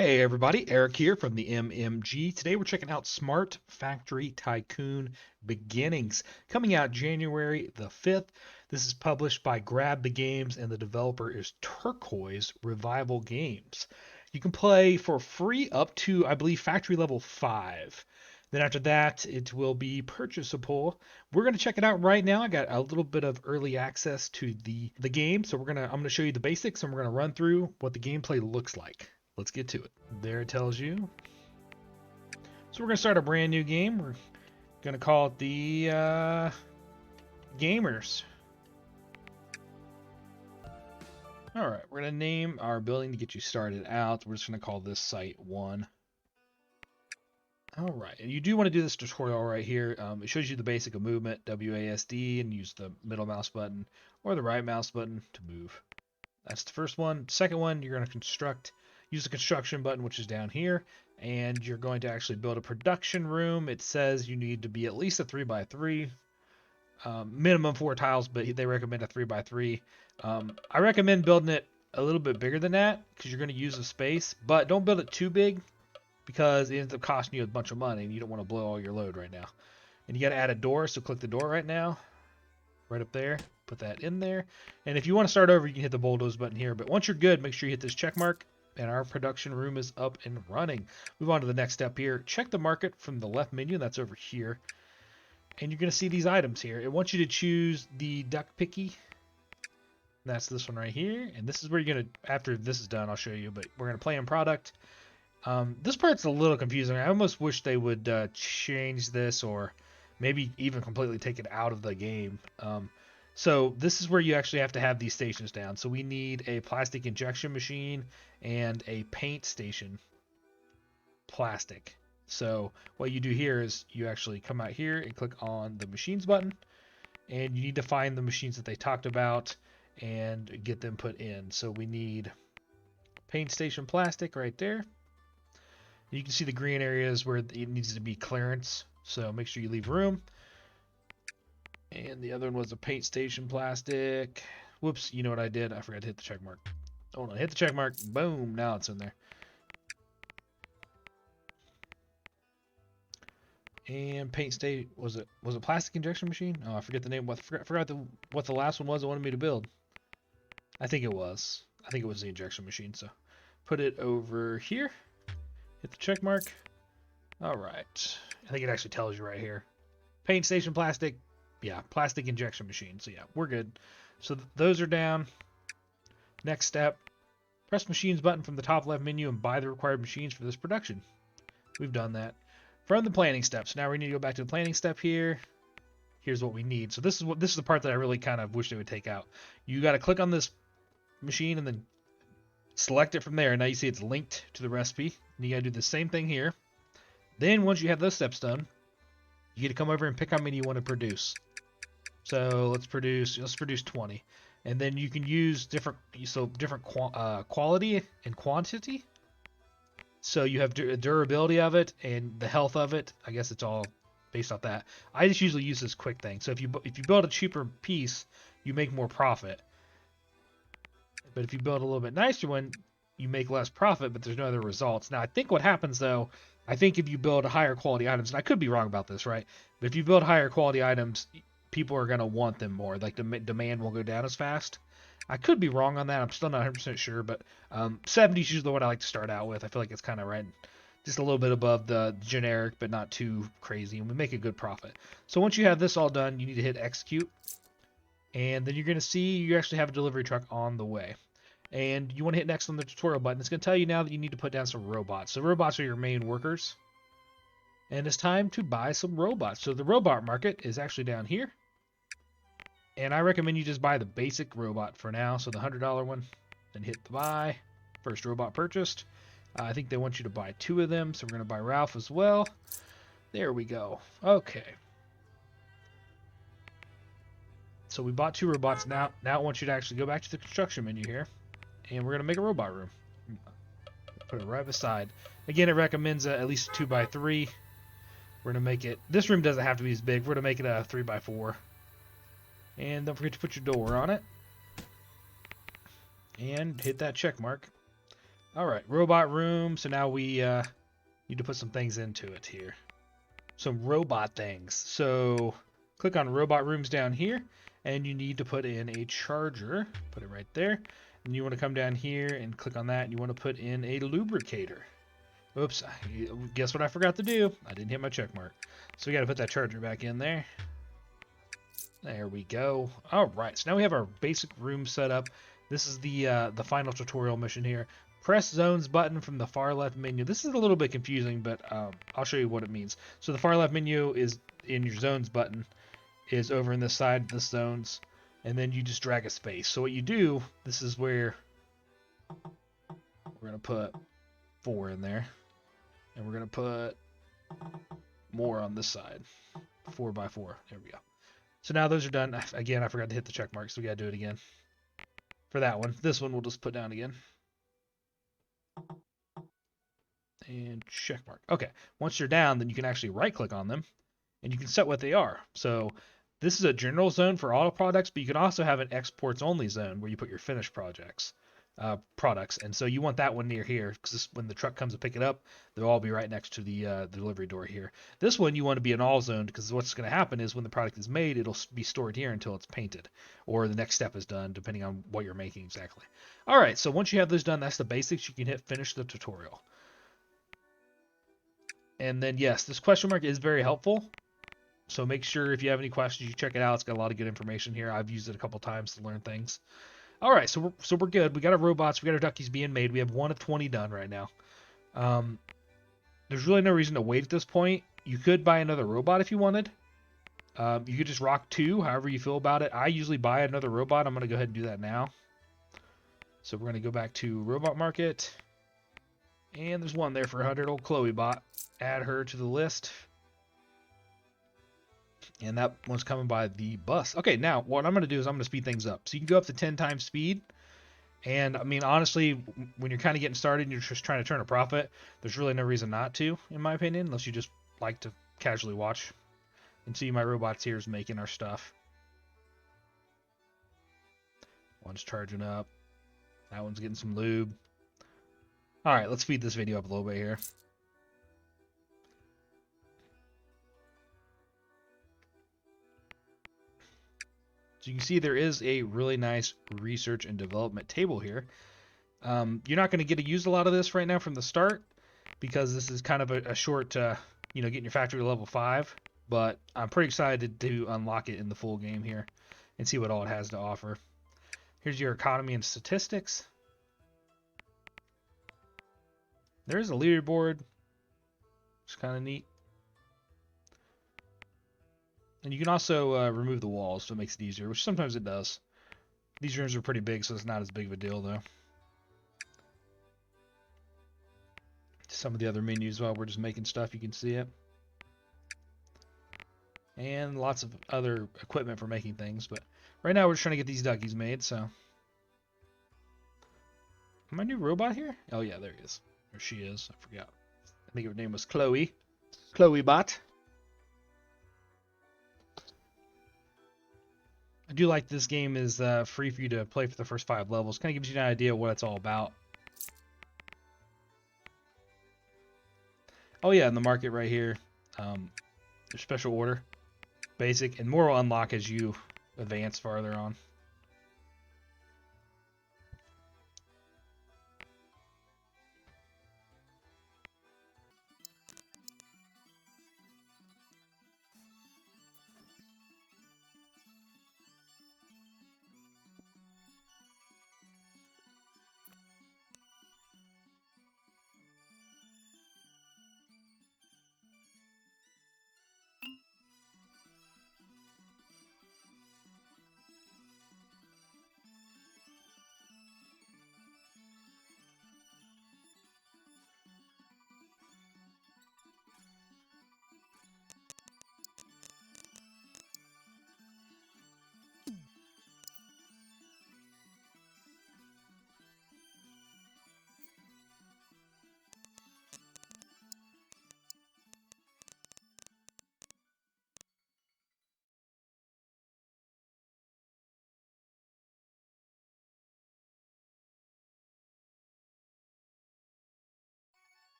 Hey everybody, Eric here from the MMG. Today we're checking out Smart Factory Tycoon Beginnings, coming out January the 5th. This is published by Grab the Games and the developer is Turquoise Revival Games. You can play for free up to, I believe, factory level 5. Then after that, it will be purchasable. We're going to check it out right now. I got a little bit of early access to the game, so I'm going to show you the basics and we're going to run through what the gameplay looks like. Let's get to it. There it tells you. So we're going to start a brand new game. We're going to call it the Gamers. Alright, we're going to name our building to get you started out. We're just going to call this Site 1. Alright, and you do want to do this tutorial right here. It shows you the basic of movement, WASD, and use the middle mouse button or the right mouse button to move. That's the first one. Second one, you're going to use the construction button, which is down here, and you're going to actually build a production room. It says you need to be at least a 3x3, minimum 4 tiles, but they recommend a 3x3. I recommend building it a little bit bigger than that because you're going to use the space, but don't build it too big because it ends up costing you a bunch of money and you don't want to blow all your load right now. And you got to add a door, so click the door right now, right up there. Put that in there. And if you want to start over, you can hit the bulldoze button here. But once you're good, make sure you hit this check mark, and our production room is up and running. Move on to the next step here. Check the market from the left menu. That's over here. And you're going to see these items here. It wants you to choose the duck picky. That's this one right here. And this is where you're going to, after this is done, I'll show you. But we're going to play in product. This part's a little confusing. I almost wish they would change this or maybe even completely take it out of the game. So this is where you actually have to have these stations down. So we need a plastic injection machine and a paint station plastic. So what you do here is you actually come out here and click on the machines button, and you need to find the machines that they talked about and get them put in. So we need paint station plastic right there. You can see the green areas where it needs to be clearance. So make sure you leave room. And the other one was a paint station plastic. Whoops, you know what I did? I forgot to hit the check mark. Hold on, hit the check mark. Boom, now it's in there. And paint state, was it plastic injection machine? Oh, I forget the name. Forgot what the last one was it wanted me to build. I think it was the injection machine. So put it over here. Hit the check mark. All right. I think it actually tells you right here. Paint station plastic. Yeah, plastic injection machine. So yeah, we're good. So those are down. Next step, press machines button from the top left menu and buy the required machines for this production. We've done that. From the planning steps, now we need to go back to the planning step here. Here's what we need. So this is the part that I really kind of wish they would take out. You got to click on this machine and then select it from there. Now you see it's linked to the recipe. And you got to do the same thing here. Then once you have those steps done, you get to come over and pick how many you want to produce. So let's produce 20, and then you can use different quality and quantity. So you have durability of it and the health of it. I guess it's all based off that. I just usually use this quick thing. So if you build a cheaper piece, you make more profit. But if you build a little bit nicer one, you make less profit, but there's no other results. Now I think what happens though, I think if you build higher quality items, and I could be wrong about this, right? But if you build higher quality items, people are going to want them more. Like the demand won't go down as fast. I could be wrong on that. I'm still not 100% sure, but 70 is usually what I like to start out with. I feel like it's kind of right, just a little bit above the generic, but not too crazy, and we make a good profit. So once you have this all done, you need to hit execute, and then you're going to see you actually have a delivery truck on the way. And you want to hit next on the tutorial button. It's going to tell you now that you need to put down some robots. So robots are your main workers. And it's time to buy some robots. So the robot market is actually down here. And I recommend you just buy the basic robot for now. So the $100 one. Then hit the buy. First robot purchased. I think they want you to buy 2 of them. So we're going to buy Ralph as well. There we go. Okay. So we bought 2 robots. Now I want you to actually go back to the construction menu here. And we're going to make a robot room. Put it right beside. Again, it recommends at least a 2x3. We're going to make it... This room doesn't have to be as big. We're going to make it a 3x4. And don't forget to put your door on it. And hit that check mark. All right, robot room. So now we need to put some things into it here. Some robot things. So click on robot rooms down here, and you need to put in a charger. Put it right there. And you want to come down here and click on that, and you want to put in a lubricator. Oops, guess what I forgot to do? I didn't hit my check mark. So we got to put that charger back in there. There we go. All right, so now we have our basic room set up. This is the final tutorial mission here. Press zones button from the far left menu. This is a little bit confusing, but I'll show you what it means. So the far left menu is in your zones button, is over in this side, the zones, and then you just drag a space. So what you do, this is where we're gonna put 4 in there, and we're gonna put more on this side, 4 by 4. There we go. So now those are done. Again, I forgot to hit the check mark, so we gotta do it again. For that one. This one we'll just put down again. And check mark. Okay, once you're down, then you can actually right click on them and you can set what they are. So this is a general zone for auto products, but you can also have an exports only zone where you put your finished products. And so you want that one near here because when the truck comes to pick it up, they'll all be right next to the delivery door here. This one you want to be an all zone because what's going to happen is when the product is made, it'll be stored here until it's painted or the next step is done, depending on what you're making exactly. All right, so once you have those done, that's the basics. You can hit finish the tutorial. And then yes, this question mark is very helpful. So make sure if you have any questions, you check it out. It's got a lot of good information here. I've used it a couple times to learn things. All right, so we're good. We got our robots. We got our duckies being made. We have 1 of 20 done right now. There's really no reason to wait at this point. You could buy another robot if you wanted. You could just rock 2, however you feel about it. I usually buy another robot. I'm going to go ahead and do that now. So we're going to go back to Robot Market. And there's one there for 100, old Chloe bot. Add her to the list. And that one's coming by the bus. Okay, now what I'm going to do is I'm going to speed things up. So you can go up to 10 times speed. And I mean, honestly, when you're kind of getting started and you're just trying to turn a profit, there's really no reason not to, in my opinion, unless you just like to casually watch and see my robots here is making our stuff. One's charging up. That one's getting some lube. All right, let's speed this video up a little bit here. So you can see there is a really nice research and development table here. You're not going to get to use a lot of this right now from the start because this is kind of a short, getting your factory to level 5. But I'm pretty excited to unlock it in the full game here and see what all it has to offer. Here's your economy and statistics. There's a leaderboard. It's kind of neat. And you can also remove the walls, so it makes it easier, which sometimes it does. These rooms are pretty big, so it's not as big of a deal, though. Some of the other menus while we're just making stuff, you can see it. And lots of other equipment for making things, but right now we're just trying to get these duckies made, so. My new robot here? Oh yeah, there he is. Or she is, I forgot. I think her name was Chloe. Chloe bot. I do like this game is free for you to play for the first 5 levels. Kind of gives you an idea of what it's all about. Oh yeah, in the market right here, there's special order, basic, and more will unlock as you advance farther on.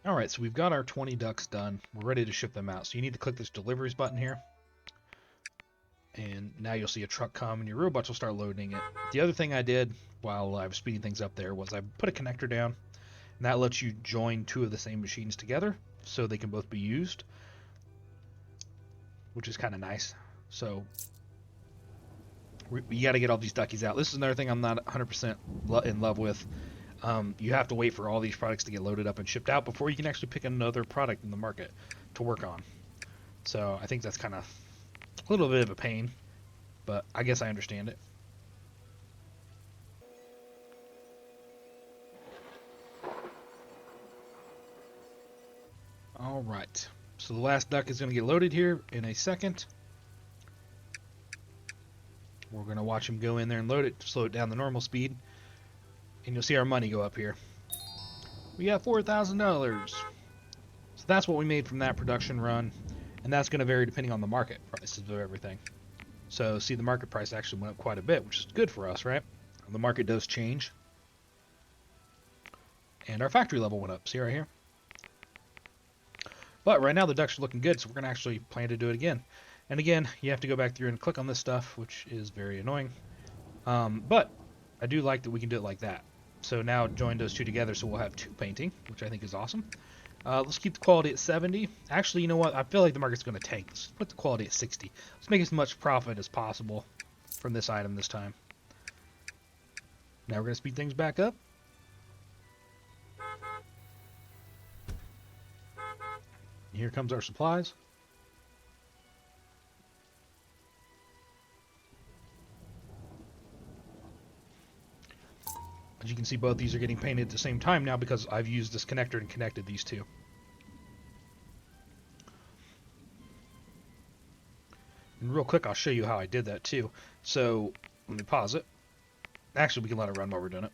Alright, so we've got our 20 ducks done. We're ready to ship them out. So you need to click this deliveries button here. And now you'll see a truck come and your robots will start loading it. The other thing I did while I was speeding things up there was I put a connector down. And that lets you join two of the same machines together so they can both be used, which is kind of nice. So you got to get all these duckies out. This is another thing I'm not 100% in love with. You have to wait for all these products to get loaded up and shipped out before you can actually pick another product in the market to work on. So I think that's kind of a little bit of a pain, but I guess I understand it. All right, so the last duck is going to get loaded here in a second. We're going to watch him go in there and load it, slow it down to normal speed, and you'll see our money go up here. We got $4,000. So that's what we made from that production run, and that's going to vary depending on the market prices of everything. So see, the market price actually went up quite a bit, which is good for us, right? The market does change. And our factory level went up, see right here? But right now the ducks are looking good, so we're going to actually plan to do it again. And again, you have to go back through and click on this stuff, which is very annoying. But I do like that we can do it like that. So now join those two together, so we'll have two painting, which I think is awesome. Let's keep the quality at 70. Actually, you know what? I feel like the market's going to tank. Let's put the quality at 60. Let's make as much profit as possible from this item this time. Now we're going to speed things back up. Here comes our supplies. As you can see, both these are getting painted at the same time now because I've used this connector and connected these two. And real quick, I'll show you how I did that too. So let me pause it. Actually, we can let it run while we're doing it.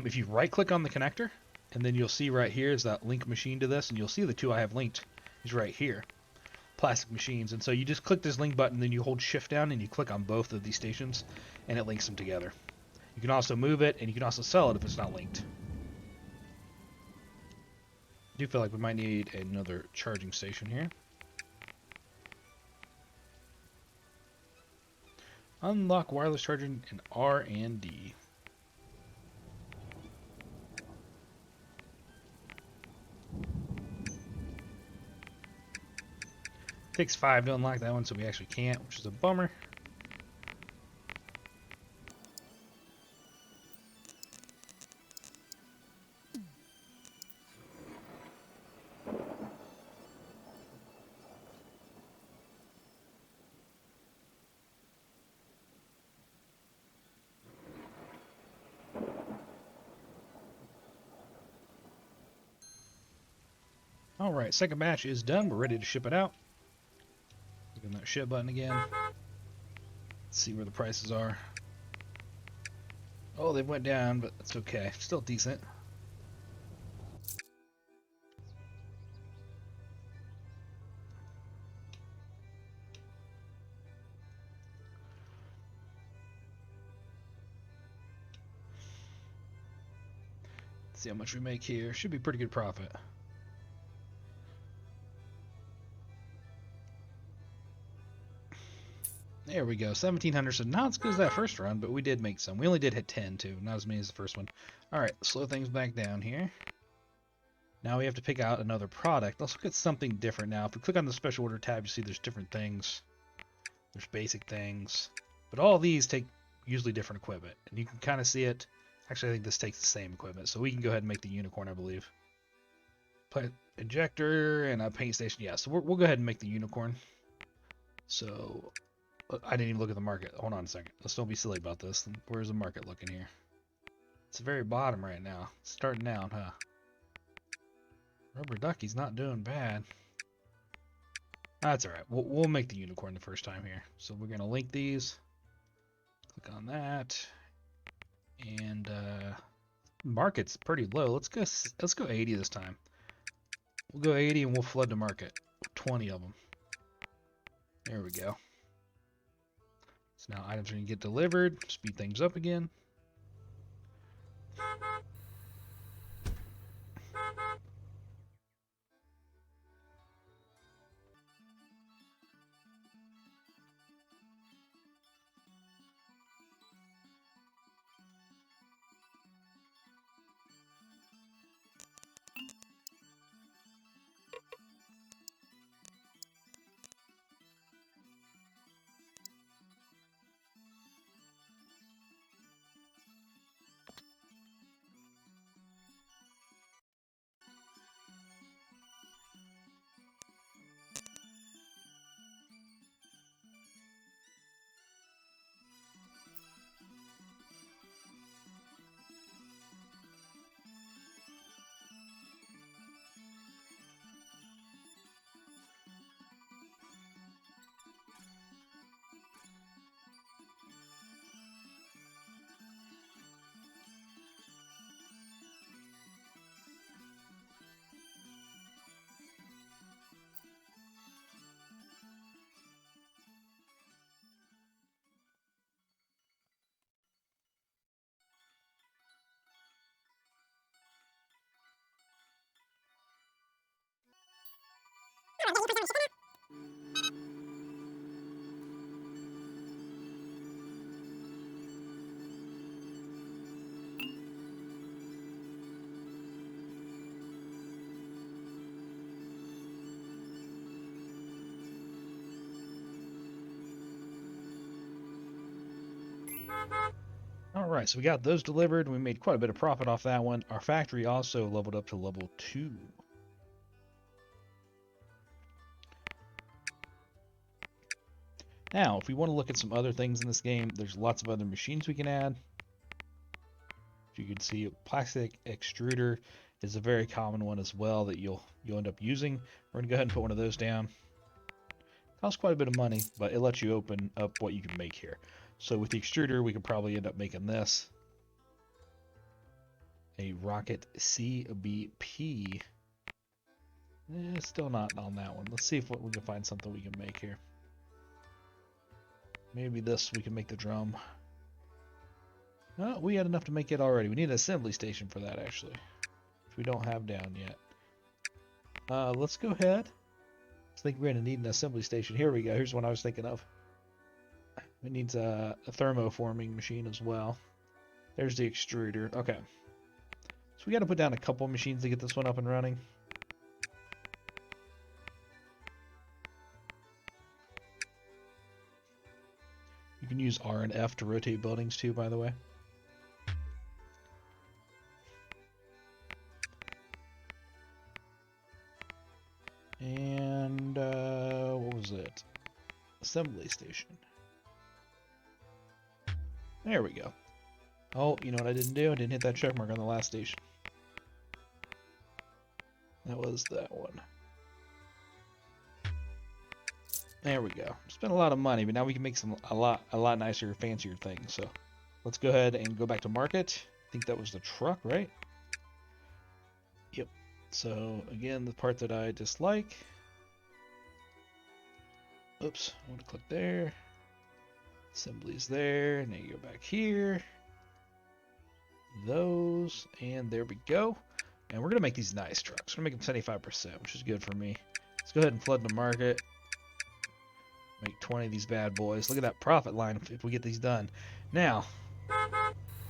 If you right-click on the connector, and then you'll see right here is that link machine to this, and you'll see the two I have linked is right here, plastic machines. And so you just click this link button, then you hold shift down, and you click on both of these stations, and it links them together. You can also move it, and you can also sell it if it's not linked. I do feel like we might need another charging station here. Unlock wireless charging in R and D. Takes 5 to unlock that one, so we actually can't, which is a bummer. Alright, second batch is done. We're ready to ship it out. Click on that ship button again. Let's see where the prices are. Oh, they went down, but that's okay. Still decent. Let's see how much we make here. Should be pretty good profit. There we go, 1,700. So not as good as that first run, but we did make some. We only did hit 10 too, not as many as the first one. Alright, slow things back down here. Now we have to pick out another product. Let's look at something different now. If we click on the special order tab, you see there's different things. There's basic things. But all these take usually different equipment. And you can kind of see it. Actually, I think this takes the same equipment. So we can go ahead and make the unicorn, I believe. Put injector and a paint station. Yeah, so we'll go ahead and make the unicorn. So I didn't even look at the market. Hold on a second. Let's don't be silly about this. Where's the market looking here? It's the very bottom right now. It's starting out, huh? Rubber ducky's not doing bad. That's alright. We'll make the unicorn the first time here. So we're going to link these. Click on that. And market's pretty low. Let's go 80 this time. We'll go 80 and we'll flood the market. 20 of them. There we go. So now items are going to get delivered. Speed things up again. Alright, so we got those delivered. We made quite a bit of profit off that one. Our factory also leveled up to level 2. Now, if we want to look at some other things in this game, there's lots of other machines we can add. As you can see, a plastic extruder is a very common one as well that you'll end up using. We're gonna go ahead and put one of those down. Costs quite a bit of money, but it lets you open up what you can make here. So with the extruder, we could probably end up making this. A rocket CBP. Still not on that one. Let's see if we can find something we can make here. Maybe this, we can make the drum. Oh, we had enough to make it already. We need an assembly station for that, actually, which we don't have down yet. Let's go ahead. I think we're going to need an assembly station. Here we go. Here's what I was thinking of. It needs a thermoforming machine as well. There's the extruder. Okay. So we got to put down a couple machines to get this one up and running. You can use R and F to rotate buildings too, by the way. And what was it? Assembly station. There we go. Oh, you know what I didn't do? I didn't hit that check mark on the last station. That was that one. There we go. Spent a lot of money, but now we can make a lot nicer, fancier things. So let's go ahead and go back to market. I think that was the truck, right? Yep. So again, the part that I dislike. Oops, I want to click there. Assembly's there. Now you go back here. Those, and there we go. And we're gonna make these nice trucks. We're gonna make them 75%, which is good for me. Let's go ahead and flood the market. Make 20 of these bad boys. Look at that profit line if we get these done. Now,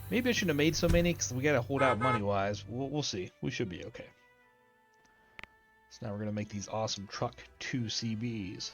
maybe I shouldn't have made so many because we got to hold out money-wise. We'll see. We should be okay. So now we're going to make these awesome truck 2CBs.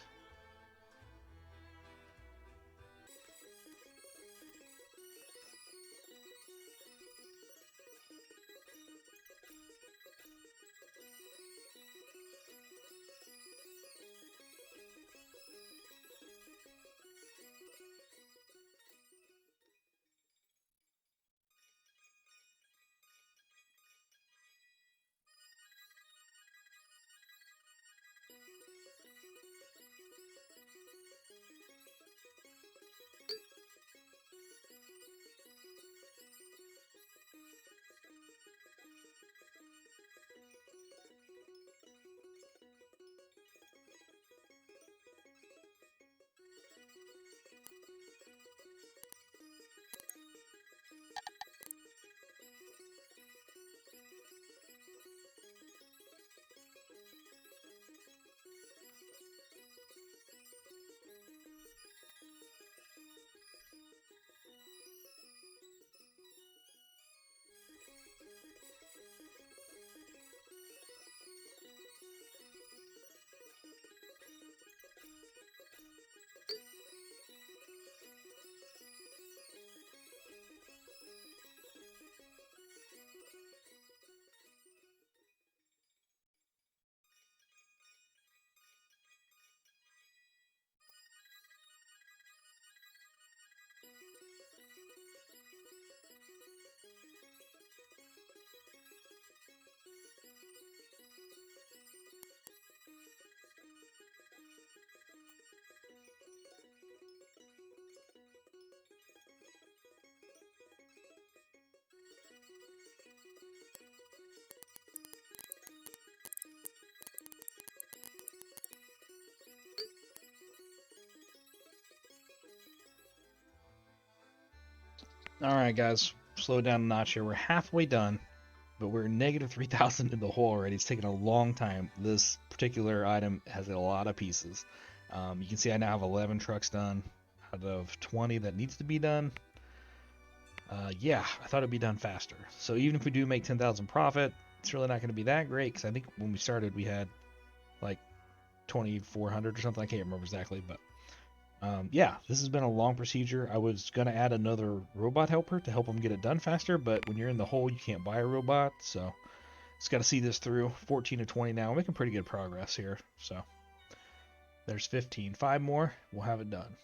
Alright guys, slow down a notch here. We're halfway done, but we're negative 3,000 in the hole already. It's taken a long time. This particular item has a lot of pieces. You can see I now have 11 trucks done out of 20 that needs to be done. Yeah, I thought it'd be done faster. So even if we do make 10,000 profit, it's really not going to be that great because I think when we started we had like 2,400 or something. I can't remember exactly, but Yeah, this has been a long procedure. I was going to add another robot helper to help them get it done faster, but when you're in the hole, you can't buy a robot, so just got to see this through. 14 to 20 now. We're making pretty good progress here, so there's 15. 5 more, we'll have it done.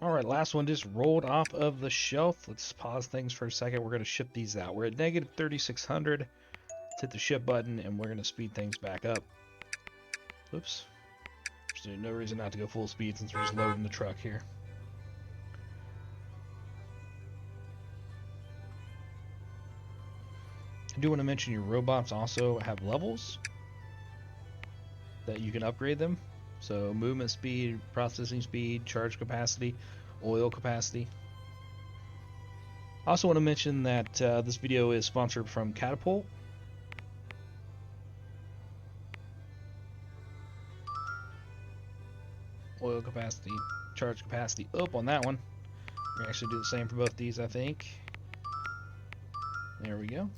All right, last one just rolled off of the shelf. Let's pause things for a second. We're going to ship these out. We're at negative 3,600. Let's hit the ship button, and we're going to speed things back up. Oops. There's no reason not to go full speed since we're just loading the truck here. I do want to mention your robots also have levels that you can upgrade them. So movement speed, processing speed, charge capacity, oil capacity. I also want to mention that this video is sponsored from Catapult. Oil capacity, charge capacity up on that one. We're actually do the same for both these, I think. There we go.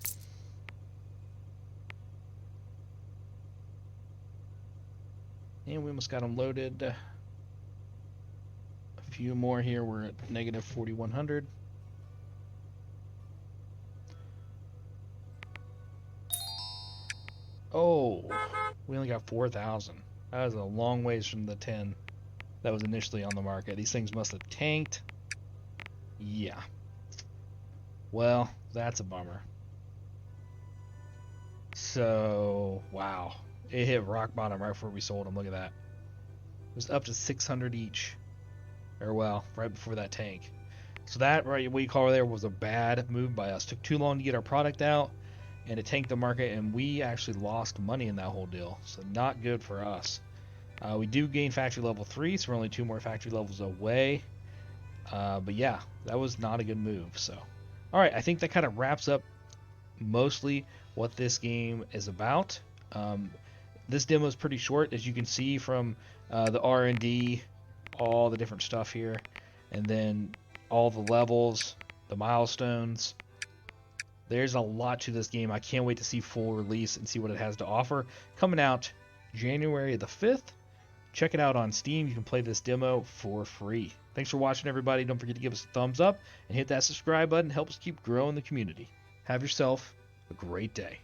And we almost got them loaded. A few more here. We're at negative 4,100. Oh, we only got 4,000. That was a long ways from the 10 that was initially on the market. These things must have tanked. Yeah. Well, that's a bummer. So, wow. It hit rock bottom right before we sold them. Look at that. It was up to 600 each. Or, well, right before that tank. So that, right, what you call there, was a bad move by us. Took too long to get our product out, and it tanked the market, and we actually lost money in that whole deal. So not good for us. We do gain factory level 3, so we're only 2 more factory levels away. But yeah, that was not a good move. So, all right, I think that kind of wraps up mostly what this game is about. This demo is pretty short, as you can see from the R&D, all the different stuff here, and then all the levels, the milestones. There's a lot to this game. I can't wait to see full release and see what it has to offer. Coming out January the 5th. Check it out on Steam. You can play this demo for free. Thanks for watching, everybody. Don't forget to give us a thumbs up and hit that subscribe button. It helps keep growing the community. Have yourself a great day.